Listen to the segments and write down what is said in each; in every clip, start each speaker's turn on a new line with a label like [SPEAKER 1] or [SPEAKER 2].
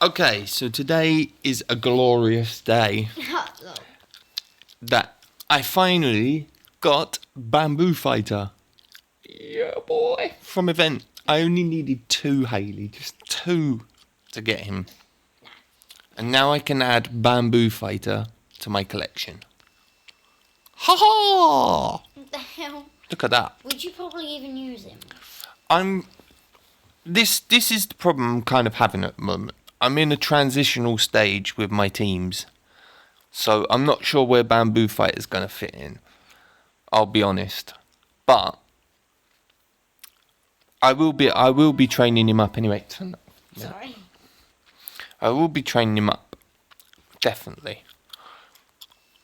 [SPEAKER 1] Okay, so today is a glorious day that I finally got Bamboo Fighter. Yeah, boy. From event. I only needed 2, Hayley. Just 2 to get him. And now I can add Bamboo Fighter to my collection. Ha ha!
[SPEAKER 2] What the hell?
[SPEAKER 1] Look at that.
[SPEAKER 2] Would you probably even use him?
[SPEAKER 1] This is the problem I'm kind of having at the moment. I'm in a transitional stage with my teams. So I'm not sure where Bamboo Fighter's going to fit in. I'll be honest. But I will be training him up anyway.
[SPEAKER 2] Sorry.
[SPEAKER 1] I will be training him up. Definitely.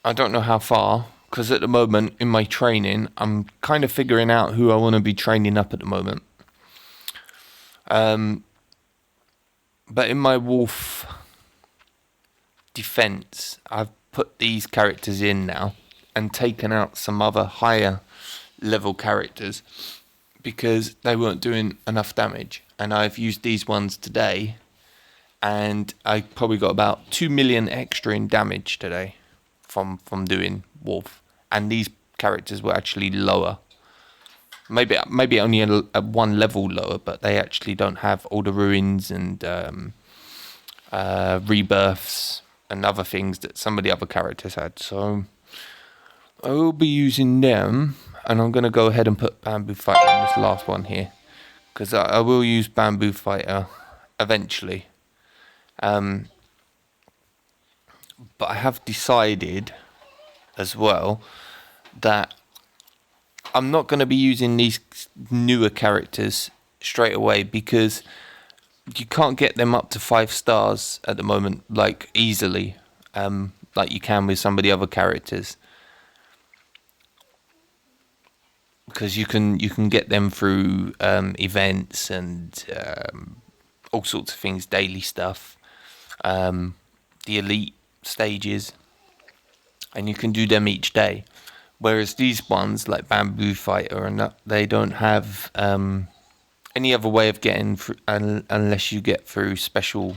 [SPEAKER 1] I don't know how far, because at the moment in my training, I'm kind of figuring out who I want to be training up at the moment. But in my wolf defense, I've put these characters in now and taken out some other higher level characters because they weren't doing enough damage. And I've used these ones today, and I probably got about 2 million extra in damage today from doing wolf. And these characters were actually lower. Maybe only a 1 level lower, but they actually don't have all the ruins and rebirths and other things that some of the other characters had. So I will be using them, and I'm going to go ahead and put Bamboo Fighter in this last one here, because I will use Bamboo Fighter eventually. But I have decided as well that I'm not going to be using these newer characters straight away, because you can't get them up to 5 stars at the moment, like easily, like you can with some of the other characters. Because you can get them through events and all sorts of things, daily stuff, the elite stages, and you can do them each day. Whereas these ones, like Bamboo Fighter, and they don't have any other way of getting through, unless you get through special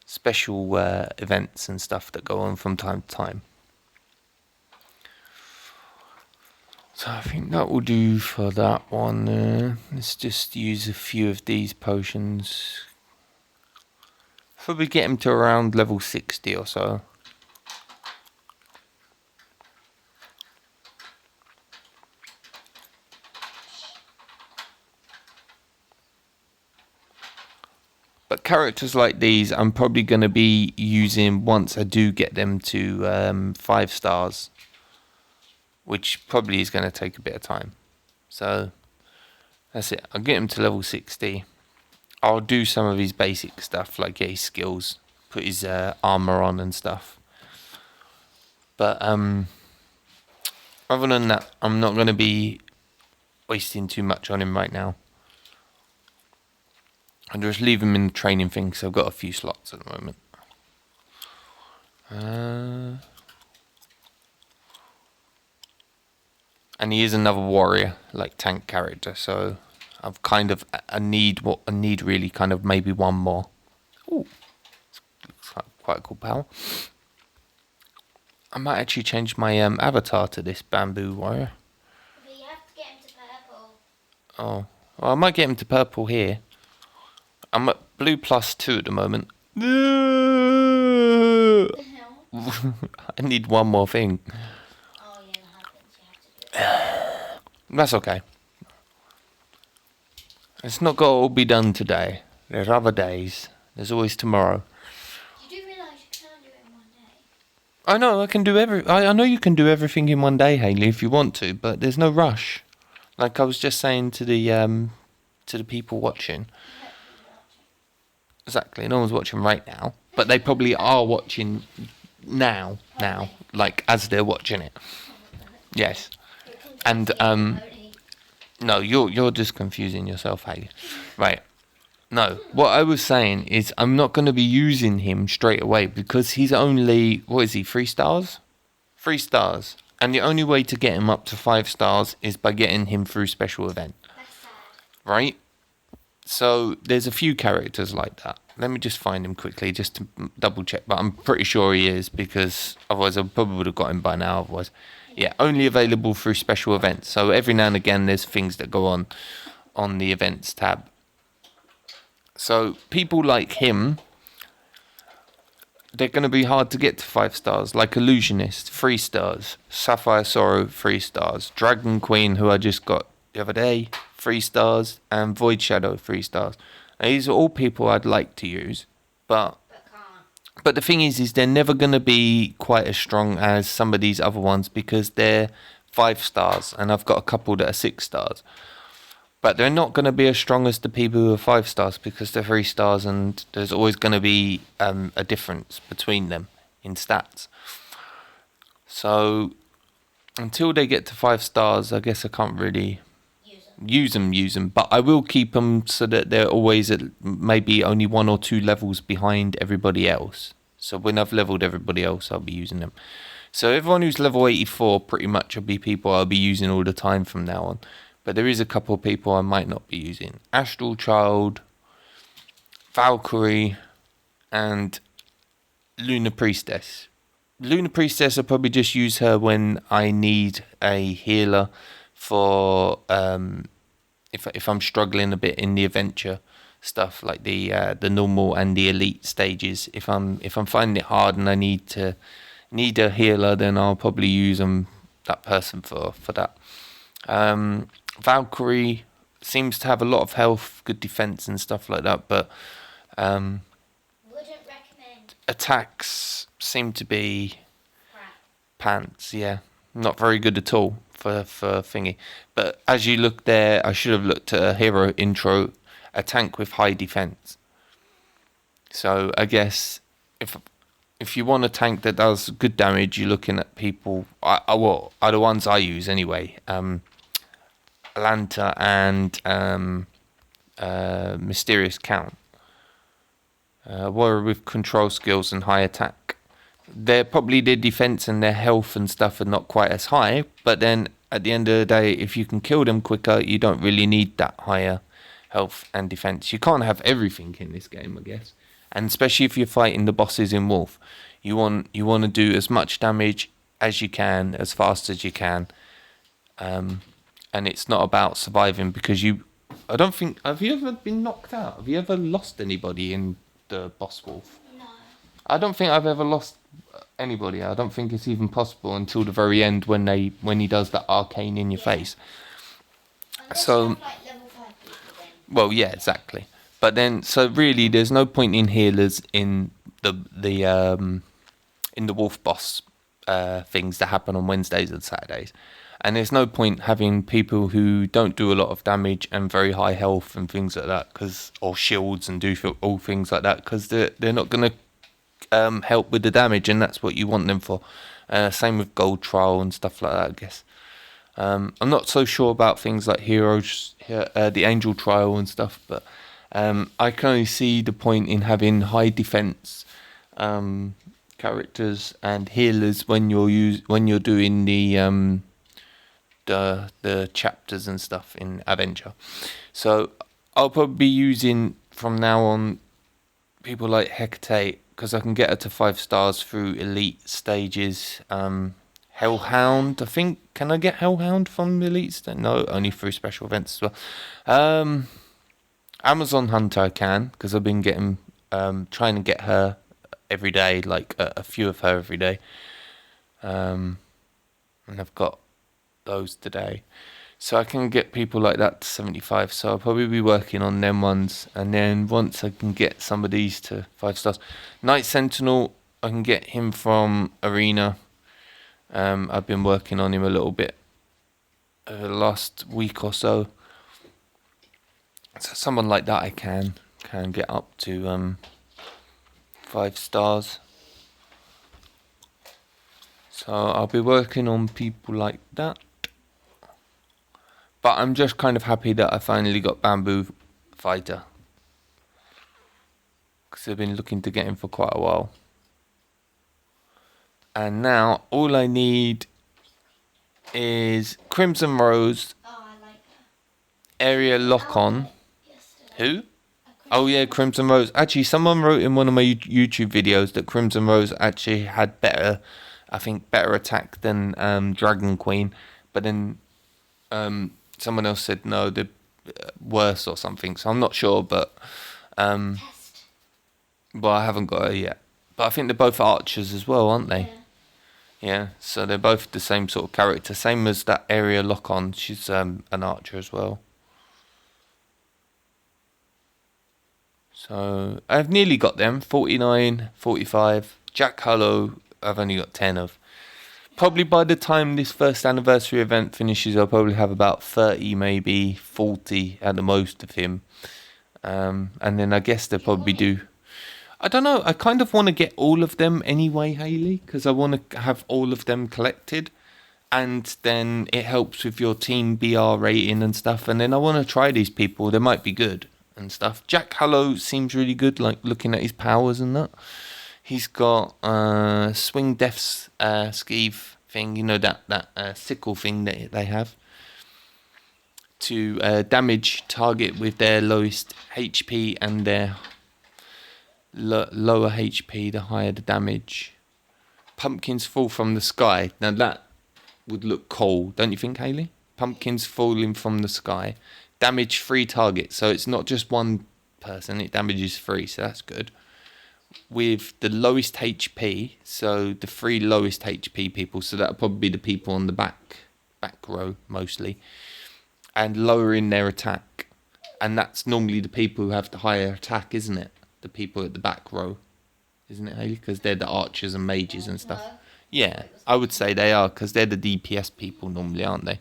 [SPEAKER 1] events and stuff that go on from time to time. So I think that will do for that one. Let's just use a few of these potions. Probably get him to around level 60 or so. But characters like these, I'm probably going to be using once I do get them to 5 stars, which probably is going to take a bit of time. So that's it. I'll get him to level 60. I'll do some of his basic stuff, like get his skills, put his armor on and stuff. But other than that, I'm not going to be wasting too much on him right now. I'll just leave him in the training thing, because I've got a few slots at the moment. And he is another warrior, like tank character, so I've kind of I need really kind of maybe one more. Ooh, looks like quite a cool power. I might actually change my avatar to this bamboo warrior.
[SPEAKER 2] But you have to get him to purple.
[SPEAKER 1] Oh, well, I might get him to purple here. I'm at blue +2 at the moment.
[SPEAKER 2] The hell?
[SPEAKER 1] I need one more thing.
[SPEAKER 2] Oh yeah, that happens. You have to do it.
[SPEAKER 1] That's okay. It's not got to all be done today. There's other days. There's always tomorrow.
[SPEAKER 2] You do realise you can do it in one day.
[SPEAKER 1] I know I can do I know you can do everything in one day, Hayley, if you want to, but there's no rush. Like I was just saying to the people watching. Exactly, no one's watching right now, but they probably are watching now, like as they're watching it. Yes, and no, you're just confusing yourself, Hayley. Right? No, what I was saying is I'm not going to be using him straight away, because he's only, what is he, 3 stars? 3 stars, and the only way to get him up to 5 stars is by getting him through special event.
[SPEAKER 2] That's sad.
[SPEAKER 1] Right? So there's a few characters like that. Let me just find him quickly, just to double check. But I'm pretty sure he is, because otherwise I probably would have got him by now. Otherwise, yeah, only available through special events. So every now and again, there's things that go on the events tab. So people like him, they're going to be hard to get to 5 stars. Like Illusionist, 3 stars. Sapphire Sorrow, 3 stars. Dragon Queen, who I just got the other day, 3 stars. And Void Shadow, 3 stars. Now, these are all people I'd like to use, but the thing is they're never going to be quite as strong as some of these other ones, because they're 5 stars, and I've got a couple that are 6 stars. But they're not going to be as strong as the people who are 5 stars, because they're 3 stars, and there's always going to be a difference between them in stats. So until they get to 5 stars, I guess I can't really use them. But I will keep them so that they're always at maybe only 1 or 2 levels behind everybody else. So when I've leveled everybody else, I'll be using them. So everyone who's level 84 pretty much will be people I'll be using all the time from now on. But there is a couple of people I might not be using. Astral Child, Valkyrie, and Lunar Priestess. Lunar Priestess, I'll probably just use her when I need a healer for if I'm struggling a bit in the adventure stuff, like the normal and the elite stages. If I'm finding it hard and I need a healer, then I'll probably use that person for that. Valkyrie seems to have a lot of health, good defense and stuff like that, but
[SPEAKER 2] Wouldn't recommend.
[SPEAKER 1] attacks seem to be
[SPEAKER 2] Crap.
[SPEAKER 1] pants. Yeah, not very good at all for thingy. But as you look there, I should have looked at a hero intro, a tank with high defense. So I guess if you want a tank that does good damage, you're looking at people. Well, are the ones I use anyway. Atlanta and Mysterious Count. Warrior with control skills and high attack. They're probably their defense and their health and stuff are not quite as high, but then at the end of the day, if you can kill them quicker, you don't really need that higher health and defense. You can't have everything in this game, I guess, and especially if you're fighting the bosses in Wolf, you want to do as much damage as you can, as fast as you can, and it's not about surviving, because I don't think, have you ever been knocked out? Have you ever lost anybody in the boss Wolf?
[SPEAKER 2] No.
[SPEAKER 1] I don't think I've ever lost anybody. I don't think it's even possible until the very end when he does that arcane in your face.
[SPEAKER 2] Unless
[SPEAKER 1] So,
[SPEAKER 2] you have, like, level 5 people then.
[SPEAKER 1] well, yeah, exactly. But then, so really, there's no point in healers in the Wolf boss things that happen on Wednesdays and Saturdays. And there's no point having people who don't do a lot of damage and very high health and things like that, or shields and do all things like that, because they're not going to help with the damage, and that's what you want them for. Same with Gold Trial and stuff like that, I guess. I'm not so sure about things like Heroes, the Angel Trial and stuff, but I can only see the point in having high defense characters and healers when you're doing the chapters and stuff in Avenger. So I'll probably be using from now on people like Hecate, because I can get her to 5 stars through elite stages. Hellhound, I think. Can I get Hellhound from the elite stage? No, only through special events as well. Amazon Hunter I can, because I've been getting trying to get her every day, like a few of her every day. And I've got those today. So I can get people like that to 75. So I'll probably be working on them ones. And then once I can get some of these to 5 stars. Night Sentinel, I can get him from Arena. I've been working on him a little bit over the last week or so. So someone like that I can get up to 5 stars. So I'll be working on people like that. But I'm just kind of happy that I finally got Bamboo Fighter, because I've been looking to get him for quite a while. And now all I need is Crimson Rose,
[SPEAKER 2] Oh, I like her.
[SPEAKER 1] Area Lock On,
[SPEAKER 2] Yesterday.
[SPEAKER 1] Who?
[SPEAKER 2] A
[SPEAKER 1] Oh yeah,
[SPEAKER 2] Rose.
[SPEAKER 1] Crimson Rose. Actually, someone wrote in one of my YouTube videos that Crimson Rose actually had better, I think, better attack than Dragon Queen. But then someone else said no, they're worse or something. So I'm not sure, um,
[SPEAKER 2] Test.
[SPEAKER 1] but I haven't got her yet. But I think they're both archers as well, aren't they?
[SPEAKER 2] Yeah.
[SPEAKER 1] Yeah. So they're both the same sort of character, same as that area lock on. She's an archer as well. So I've nearly got them. 49, 45. Jack Hallow, I've only got 10 of. Probably by the time this first anniversary event finishes, I'll probably have about 30, maybe 40 at the most of him. And then I guess they'll probably do. I don't know. I kind of want to get all of them anyway, Haley, because I want to have all of them collected. And then it helps with your team BR rating and stuff. And then I want to try these people. They might be good and stuff. Jack Hallows seems really good, like looking at his powers and that. He's got swing death's skeeve thing, you know, that sickle thing that they have. To damage target with their lowest HP and their lower HP, the higher the damage. Pumpkins fall from the sky. Now that would look cool, don't you think, Haley? Pumpkins falling from the sky. Damage 3 targets, so it's not just one person, it damages 3, so that's good. With the lowest HP, so the 3 lowest HP people, so that'll probably be the people on the back row mostly, and lowering their attack. And that's normally the people who have the higher attack, isn't it? The people at the back row, isn't it, Haley? Because they're the archers and mages and stuff.
[SPEAKER 2] No.
[SPEAKER 1] Yeah, I would say they are, because they're the DPS people normally, aren't they?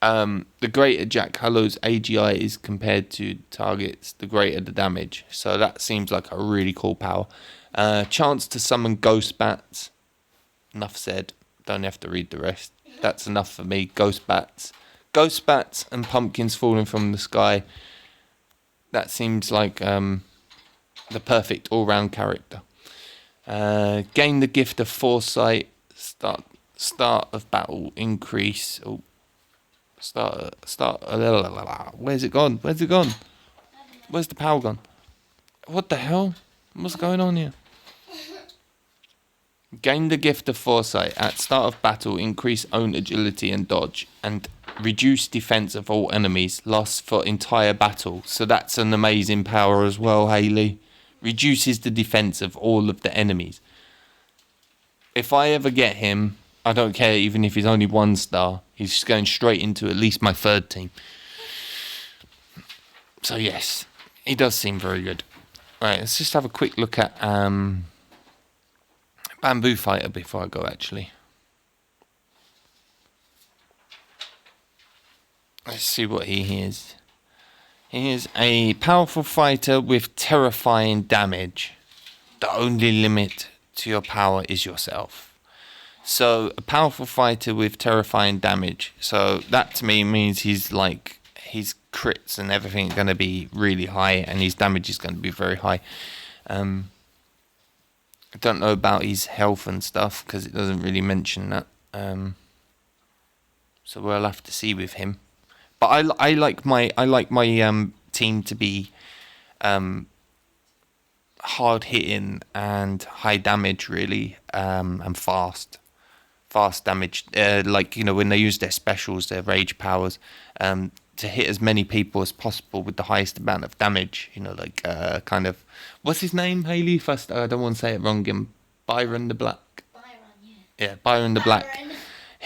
[SPEAKER 1] The greater Jack Hallows' AGI is compared to targets, the greater the damage. So that seems like a really cool power. Chance to summon ghost bats. Enough said. Don't have to read the rest. That's enough for me. Ghost bats. Ghost bats and pumpkins falling from the sky. That seems like the perfect all-round character. Gain the gift of foresight. Start of battle increase. Oh, start. Where's it gone? Where's it gone? Where's the power gone? What the hell? What's going on here? Gain the gift of foresight. At start of battle, increase own agility and dodge, and reduce defense of all enemies. Lasts for entire battle. So that's an amazing power as well, Haley. Reduces the defense of all of the enemies. If I ever get him, I don't care even if he's only 1 star. He's just going straight into at least my 3rd team. So yes, he does seem very good. Right, let's just have a quick look at Bamboo Fighter before I go, actually. Let's see what he is. He is a powerful fighter with terrifying damage. The only limit to your power is yourself. So, a powerful fighter with terrifying damage. So, that to me means he's like, his crits and everything are going to be really high, and his damage is going to be very high. I don't know about his health and stuff, because it doesn't really mention that. So, we'll have to see with him. But I like my team to be hard hitting and high damage, really, and fast damage. Like, you know, when they use their specials, their rage powers, to hit as many people as possible with the highest amount of damage. You know, like kind of, what's his name, Haley? First, I don't want to say it wrong again. Byron the Black.
[SPEAKER 2] Byron, yeah.
[SPEAKER 1] Yeah, Byron the Black.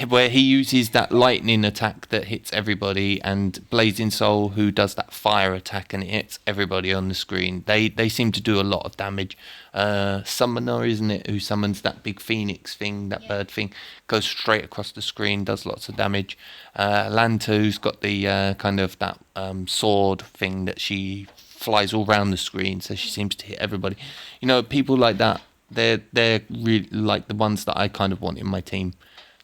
[SPEAKER 1] Where he uses that lightning attack that hits everybody, and Blazing Soul, who does that fire attack and it hits everybody on the screen. They seem to do a lot of damage. Summoner, isn't it, who summons that big phoenix thing, that bird thing, goes straight across the screen, does lots of damage. Lantu's got the kind of that sword thing that she flies all around the screen, so she seems to hit everybody. You know, people like that, they're really like the ones that I kind of want in my team.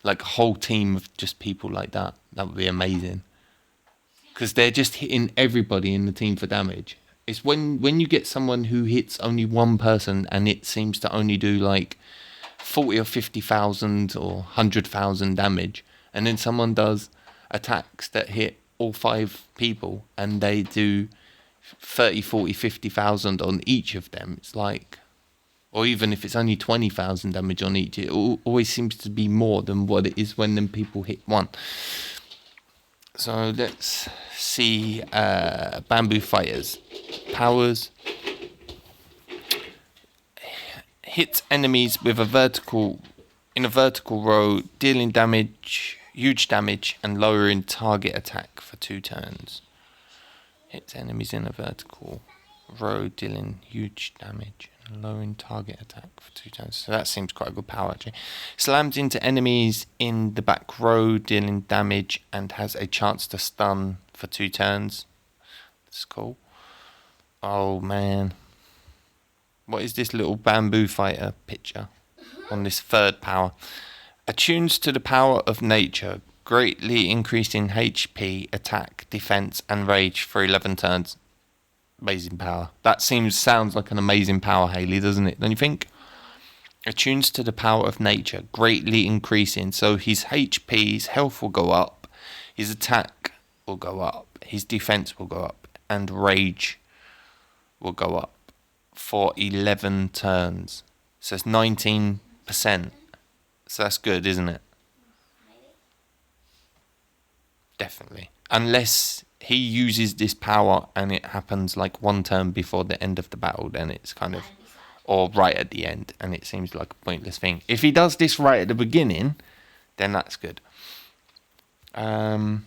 [SPEAKER 1] Like a whole team of just people like that. That would be amazing. Because they're just hitting everybody in the team for damage. It's when you get someone who hits only one person and it seems to only do like 40 or 50,000 or 100,000 damage. And then someone does attacks that hit all 5 people and they do 30, 40, 50,000 on each of them, it's like, or even if it's only 20,000 damage on each, it always seems to be more than what it is when them people hit one. So let's see Bamboo Fighters. Powers. Hit enemies with a vertical row, dealing damage, huge damage, and lowering target attack for 2 turns. Hits enemies in a vertical row, dealing huge damage and lowering target attack for 2 turns. So that seems quite a good power actually. Slams into enemies in the back row, dealing damage, and has a chance to stun for 2 turns. That's cool. Oh man. What is this little bamboo fighter picture on this 3rd power? Attunes to the power of nature, greatly increasing HP, attack, defense, and rage for 11 turns. Amazing power. That sounds like an amazing power, Haley, doesn't it? Don't you think? Attunes to the power of nature, greatly increasing. So his HP, his health will go up, his attack will go up, his defense will go up, and rage will go up for 11 turns. So it's 19%. So that's good, isn't it? Definitely. Unless he uses this power and it happens like 1 turn before the end of the battle, then it's kind of, or right at the end, and it seems like a pointless thing. If he does this right at the beginning, then that's good. Oh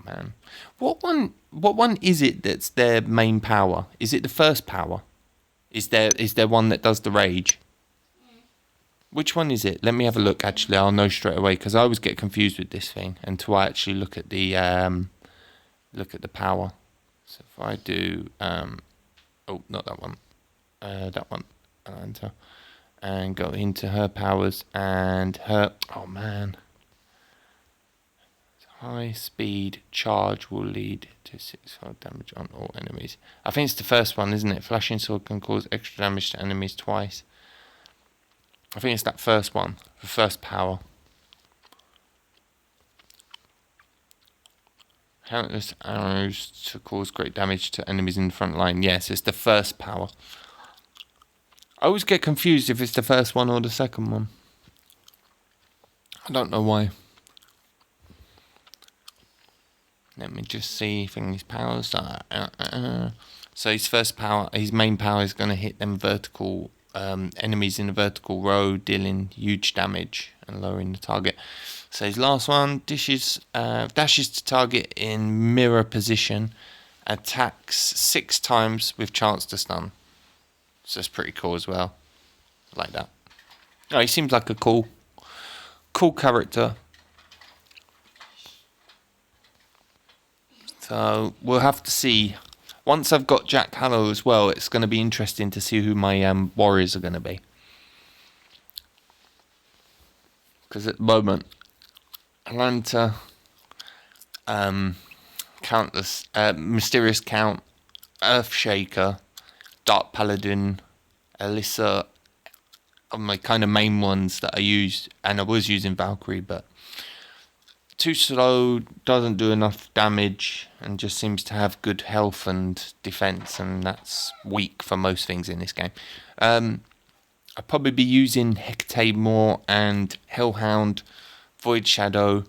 [SPEAKER 1] man, what one is it that's their main power? Is it the 1st power? Is there one that does the rage? Which one is it? Let me have a look. Actually, I'll know straight away because I always get confused with this thing until I actually look at the power. So if I do oh, not that one, that one, and go into her powers and her. Oh man. High speed charge will lead to 6 damage on all enemies. I think it's the 1st one, isn't it? Flashing sword can cause extra damage to enemies twice. I think it's that 1st one, the 1st power. Countless arrows to cause great damage to enemies in the front line. Yes, it's the 1st power. I always get confused if it's the 1st one or the 2nd one. I don't know why. Let me just see his powers. So his 1st power, his main power is going to hit them vertical enemies in a vertical row, dealing huge damage and lowering the target. So his last one, dashes to target in mirror position, attacks 6 times with chance to stun. So that's pretty cool as well. I like that. Oh, he seems like a cool character. So we'll have to see. Once I've got Jack Hallows as well, it's going to be interesting to see who my warriors are going to be. Because at the moment, Atlanta, Countless, Mysterious Count, Earthshaker, Dark Paladin, Alyssa are my kind of main ones that I used, and I was using Valkyrie, but too slow, doesn't do enough damage, and just seems to have good health and defense, and that's weak for most things in this game. I'll probably be using Hecate more, and Hellhound, Void Shadow,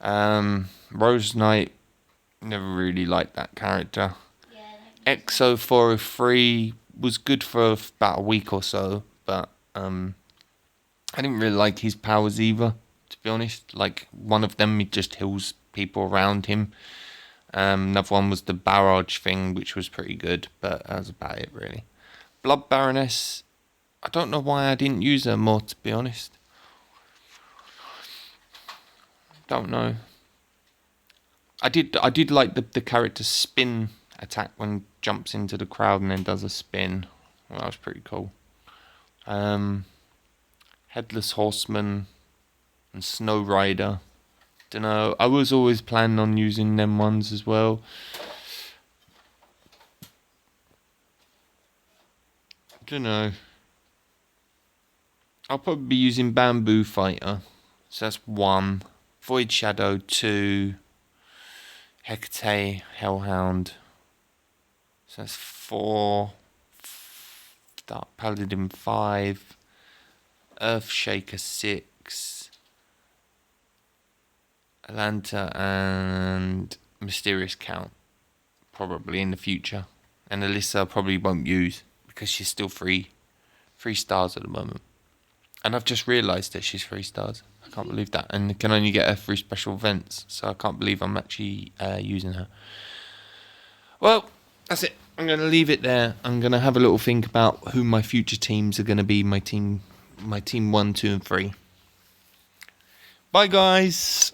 [SPEAKER 1] Rose Knight. Never really liked that character. Yeah, Exo 403 was good for about a week or so, but I didn't really like his powers either, to be honest. Like, one of them, he just heals people around him. Another one was the barrage thing, which was pretty good, but that was about it, really. Blood Baroness, I don't know why I didn't use her more, to be honest. Don't know. I did like the character's spin attack when jumps into the crowd and then does a spin. Well, that was pretty cool. Headless Horseman and Snow Rider. Dunno. I was always planning on using them ones as well. Dunno. I'll probably be using Bamboo Fighter. So that's 1. Void Shadow 2. Hecate, Hellhound So that's 4. Dark Paladin 5. Earthshaker 6. Atlanta and Mysterious Count. Probably in the future. And Alyssa I probably won't use because she's still 3 stars at the moment. And I've just realised that she's 3 stars. I can't believe that. And can only get her through special events. So I can't believe I'm actually using her. Well, that's it. I'm going to leave it there. I'm going to have a little think about who my future teams are going to be. My team 1, 2 and 3. Bye, guys.